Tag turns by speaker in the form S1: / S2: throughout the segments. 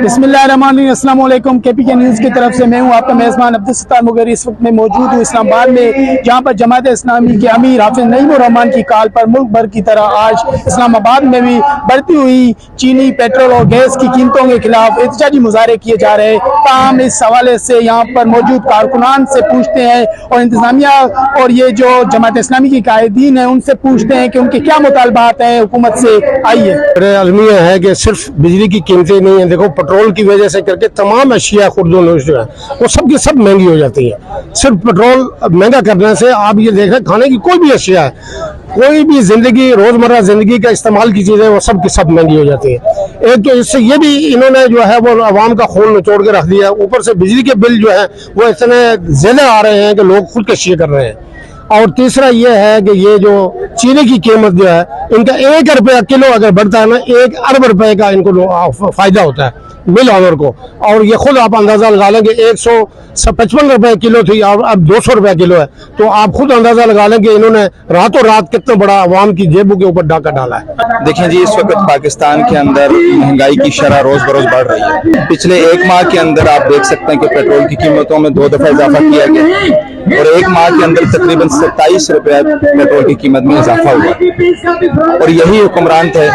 S1: बिस्मिल्लाहिर्रहमानिर्रहीम, अस्सलाम वालेकुम। KPK न्यूज़ की तरफ से मैं हूँ आपका मेज़बान अब्दुल सत्तार मुगेरी। इस वक्त मैं मौजूद हूँ इस्लामाबाद में, जहाँ पर जमात इस्लामी के अमीर हाफिज नईमुर रहमान की कॉल पर मुल्क भर की तरह आज इस्लामाबाद में भी बढ़ती हुई चीनी, पेट्रोल और गैस की कीमतों के खिलाफ एहतजाजी मुजाहरे किए जा रहे हैं। ताहम इस हवाले से यहाँ पर मौजूद कारकुनान से पूछते हैं और इंतजामिया और ये जो जमात इस्लामी की कायदीन है उनसे पूछते हैं कि उनके क्या मुतालबात हैं हुकूमत से। आइए।
S2: अलमिया है कि सिर्फ बिजली की कीमतें नहीं है, देखो पेट्रोल की वजह से करके तमाम अशिया खुर्दोनोश जो है वो सब की सब महंगी हो जाती है। सिर्फ पेट्रोल महंगा करने से आप ये देख रहे हैं, खाने की कोई भी अशिया है, कोई भी जिंदगी रोजमर्रा जिंदगी का इस्तेमाल की चीजें वो सब की सब महंगी हो जाती है। एक तो इससे ये भी इन्होंने जो है वो आवाम का खून निचोड़ के रख दिया, ऊपर से बिजली के बिल जो है वो इतने ज्यादा आ रहे हैं कि लोग खुदकशी कर रहे हैं। और तीसरा ये है कि ये जो चीनी की कीमत जो है इनका 1 रुपया किलो अगर बढ़ता है ना, 1 अरब रुपए का इनको फायदा होता है मिल ऑनर को। और ये खुद आप अंदाजा लगा लें कि 155 रुपए किलो थी और अब 200 रुपए किलो है, तो आप खुद अंदाजा लगा लें कि इन्होंने रातों रात कितना बड़ा अवाम की जेबों के ऊपर डाका डाला है।
S3: देखें जी, इस वक्त पाकिस्तान के अंदर महंगाई की शरह रोज बरोज बढ़ रही है। पिछले 1 माह के अंदर आप देख सकते हैं कि पेट्रोल की कीमतों में 2 दफा इजाफा किया गया और 1 माह के अंदर तकरीबन 27 रुपए पेट्रोल की कीमत में इजाफा हुआ। और यही हुक्मरान थे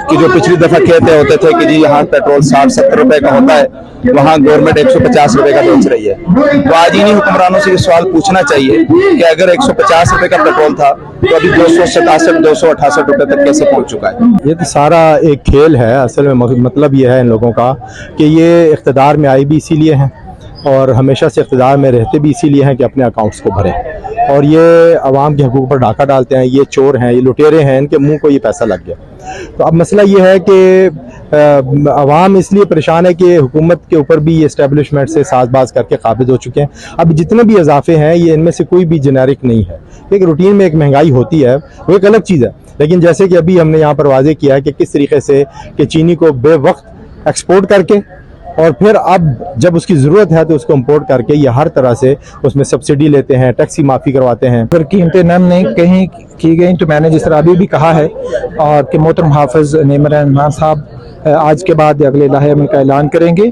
S3: कि जो पिछली दफा कहते होते थे कि जी यहाँ पेट्रोल 60-70 रुपए का होता है, वहाँ गवर्नमेंट 150 रुपए का बेच रही है। तो आज इन्हीं हुक्मरानों से ये सवाल पूछना चाहिए कि अगर 150 रुपए का पेट्रोल था तो अभी 267-268 रुपए तक कैसे पहुंच चुका है।
S4: ये तो सारा एक खेल है। असल में मतलब ये है इन लोगों का कि ये इख्तिदार में आए भी इसीलिए हैं और हमेशा से इख्तिदार में रहते भी इसीलिए हैं कि अपने अकाउंट्स को भरें, और ये अवाम के हकूक़ पर डाका डालते हैं। ये चोर हैं, ये लुटेरे हैं, इनके मुंह को ये पैसा लग गया। तो अब मसला ये है कि अवाम इसलिए परेशान है कि हुकूमत के ऊपर भी ये इस्टेब्लिशमेंट से साजबाज करके काबिज हो चुके हैं। अब जितने भी इजाफे हैं ये इनमें से कोई भी जेनेरिक नहीं है। एक रूटीन में एक महंगाई होती है, वो एक अलग चीज़ है, लेकिन जैसे कि अभी हमने यहाँ पर वाज़ेह किया है कि किस तरीके से कि चीनी को बेवक्त एक्सपोर्ट करके और फिर अब जब उसकी ज़रूरत है तो उसको इम्पोर्ट करके ये हर तरह से उसमें सब्सिडी लेते हैं, टैक्सी माफ़ी करवाते हैं।
S5: अगर कीमतें नम नहीं कहीं की गई तो मैंने जिस तरह अभी भी कहा है और कि मोहतरम हाफिज नईमुर रहमान साहब आज के बाद अगले लाहे अमल का ऐलान करेंगे।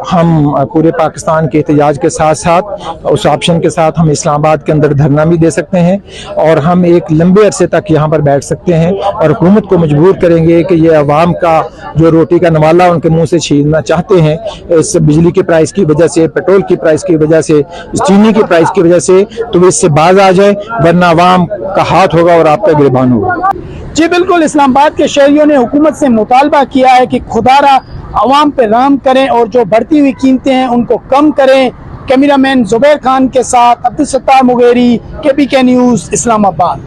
S5: हम पूरे पाकिस्तान के एहतजाज के साथ साथ उस ऑप्शन के साथ हम इस्लामाबाद के अंदर धरना भी दे सकते हैं और हम एक लंबे अरसे तक यहाँ पर बैठ सकते हैं और हुकूमत को मजबूर करेंगे कि ये अवाम का जो रोटी का नवाला उनके मुंह से छीनना चाहते हैं इस बिजली के प्राइस की वजह से, पेट्रोल की प्राइस की वजह से, चीनी की प्राइस की वजह से, तो वो इससे बाज आ जाए, वरना अवाम का हाथ होगा और आपका गिरबान होगा।
S1: जी बिल्कुल, इस्लामाबाद के शहरियों ने हुकूमत से मुतालबा किया है कि खुदारा अवाम पे रहम करें और जो बढ़ती हुई कीमतें हैं उनको कम करें। कैमरामैन जुबैर खान के साथ Abdul Sattar Mugeri, KPK news, Islamabad.